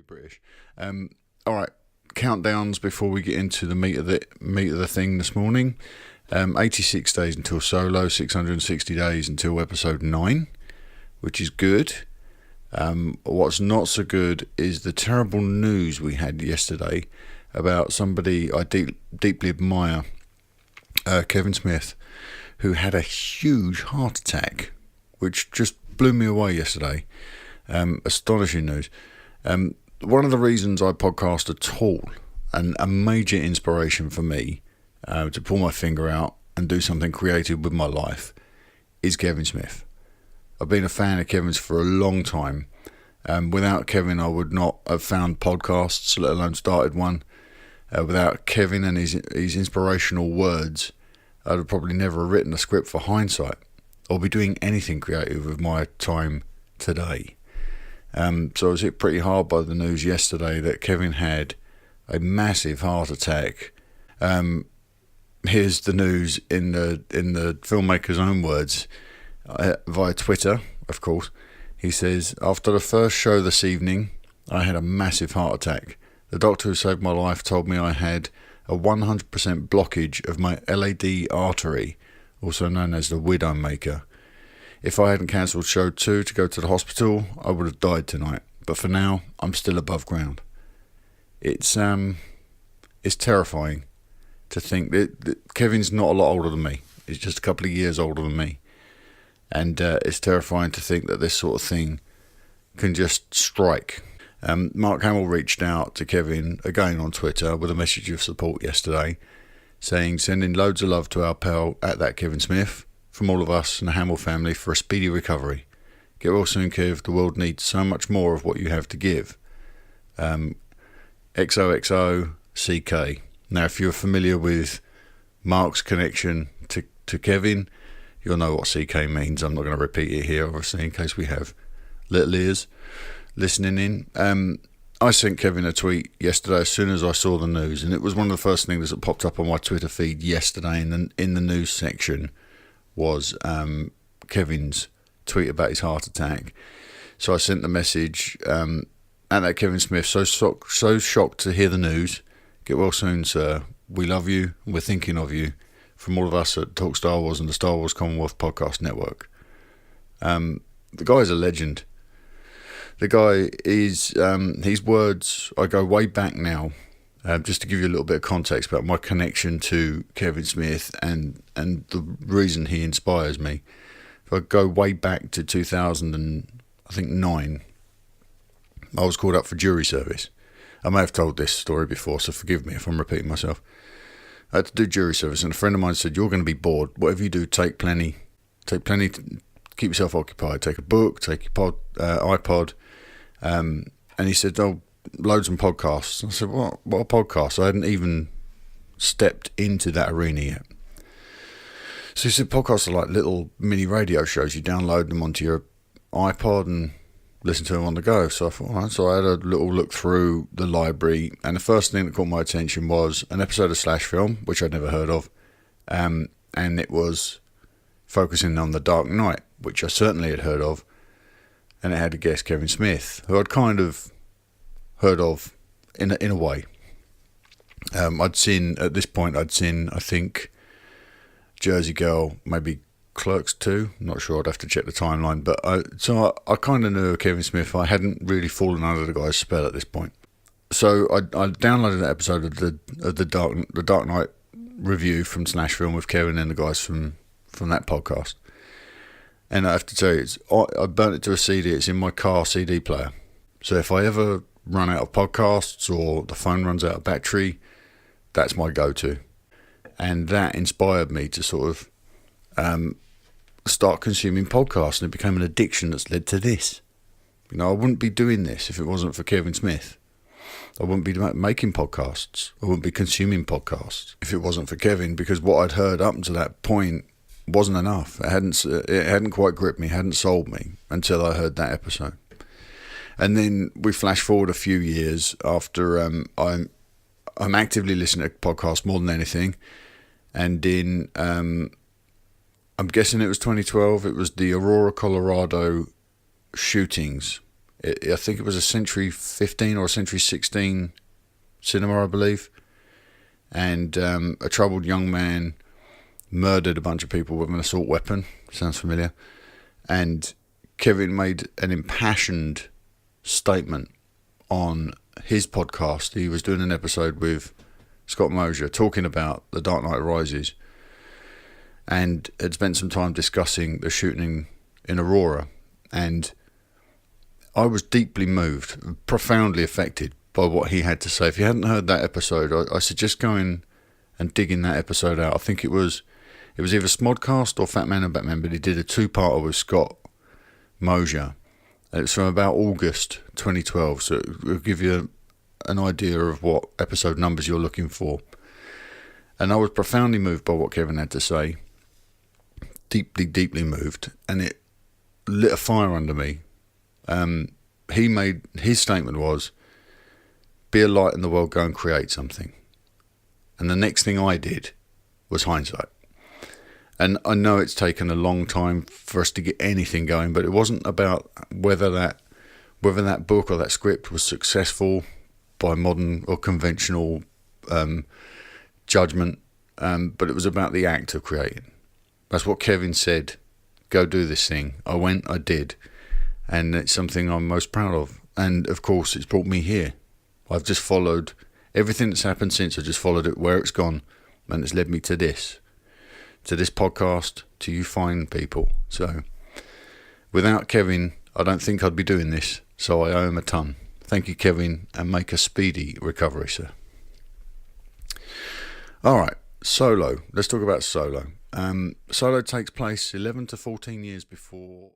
British. All right, countdowns before we get into the meat of the thing this morning. 86 days until Solo, 660 days until episode 9, which is good. What's not so good is the terrible news we had yesterday about somebody I deeply admire, Kevin Smith, who had a huge heart attack, which just blew me away yesterday. Astonishing news. One of the reasons I podcast at all, and a major inspiration for me to pull my finger out and do something creative with my life, is Kevin Smith. I've been a fan of Kevin's for a long time. Without Kevin, I would not have found podcasts, let alone started one. Without Kevin and his inspirational words, I'd have probably never written a script for Hindsight or be doing anything creative with my time today. So I was hit pretty hard by the news yesterday that Kevin had a massive heart attack. Here's the news in the filmmaker's own words, via Twitter, of course. He says, "After the first show this evening, I had a massive heart attack. The doctor who saved my life told me I had a 100% blockage of my LAD artery, also known as the Widowmaker. If I hadn't cancelled show 2 to go to the hospital, I would have died tonight. But for now, I'm still above ground." It's terrifying to think that Kevin's not a lot older than me. He's just a couple of years older than me. And it's terrifying to think that this sort of thing can just strike. Mark Hamill reached out to Kevin again on Twitter with a message of support yesterday, saying, "Sending loads of love to our pal at that Kevin Smith, from all of us and the Hamill family for a speedy recovery. Get well soon, Kev. The world needs so much more of what you have to give. XOXO CK." Now, if you're familiar with Mark's connection to Kevin, you'll know what CK means. I'm not going to repeat it here, obviously, in case we have little ears listening in. I sent Kevin a tweet yesterday as soon as I saw the news, and it was one of the first things that popped up on my Twitter feed yesterday in the news section was Kevin's tweet about his heart attack. So I sent the message at that Kevin Smith, so shocked to hear the news. Get well soon, sir. We love you. We're thinking of you. From all of us at Talk Star Wars and the Star Wars Commonwealth Podcast Network. The guy's a legend. The guy is, his words, I go way back now, just to give you a little bit of context about my connection to Kevin Smith and the reason he inspires me. If I go way back to 2009, I was called up for jury service. I may have told this story before, so forgive me if I'm repeating myself. I had to do jury service, and a friend of mine said, "You're going to be bored. Whatever you do, take plenty to keep yourself occupied. Take a book, take your iPod." And he said, "Oh, loads of podcasts." I said, "What are podcasts?" I hadn't even stepped into that arena yet. So he said, "Podcasts are like little mini radio shows. You download them onto your iPod and listen to them on the go." So I thought, all right. So I had a little look through the library, and the first thing that caught my attention was an episode of Slash Film, which I'd never heard of, and it was focusing on The Dark Knight, which I certainly had heard of, and it had a guest, Kevin Smith, who I'd kind of heard of in a way. At this point, I think, Jersey Girl, maybe Clerks 2, I'm not sure, I'd have to check the timeline, but I kind of knew Kevin Smith. I hadn't really fallen under the guy's spell at this point. So I downloaded that episode of the Dark Knight review from Slash Film with Kevin and the guys from that podcast. And I have to tell you, I burnt it to a CD. It's in my car CD player. So if I ever run out of podcasts or the phone runs out of battery, that's my go-to. And that inspired me to sort of start consuming podcasts, and it became an addiction that's led to this. I wouldn't be doing this if it wasn't for Kevin Smith. I wouldn't be making podcasts. I wouldn't be consuming podcasts if it wasn't for Kevin, because what I'd heard up until that point wasn't enough. It hadn't quite gripped me, hadn't sold me until I heard that episode. And then we flash forward a few years after I'm actively listening to podcasts more than anything, and in I'm guessing it was 2012. It was the Aurora, Colorado shootings I think it was a Century 15 or a Century 16 cinema, I believe. And a troubled young man murdered a bunch of people with an assault weapon. Sounds familiar. And Kevin made an impassioned statement on his podcast. He was doing an episode with Scott Mosier talking about The Dark Knight Rises, and had spent some time discussing the shooting in Aurora. And I was deeply moved, profoundly affected by what he had to say. If you hadn't heard that episode, I suggest going and digging that episode out. I think it was either Smodcast or Fat Man and Batman, but he did a two-parter with Scott Mosier. And it's from about August 2012, so it will give you an idea of what episode numbers you're looking for. And I was profoundly moved by what Kevin had to say. Deeply, deeply moved. And it lit a fire under me. His statement was, be a light in the world, go and create something. And the next thing I did was hindsight. And I know it's taken a long time for us to get anything going, but it wasn't about whether that book or that script was successful by modern or conventional judgment, but it was about the act of creating. That's what Kevin said, go do this thing. I went, I did, and it's something I'm most proud of. And of course, it's brought me here. I've just followed everything that's happened since. I just followed it where it's gone, and it's led me to this podcast, to you fine people. So without Kevin, I don't think I'd be doing this, so I owe him a ton. Thank you, Kevin, and make a speedy recovery, sir. All right, Solo. Let's talk about Solo. Solo takes place 11 to 14 years before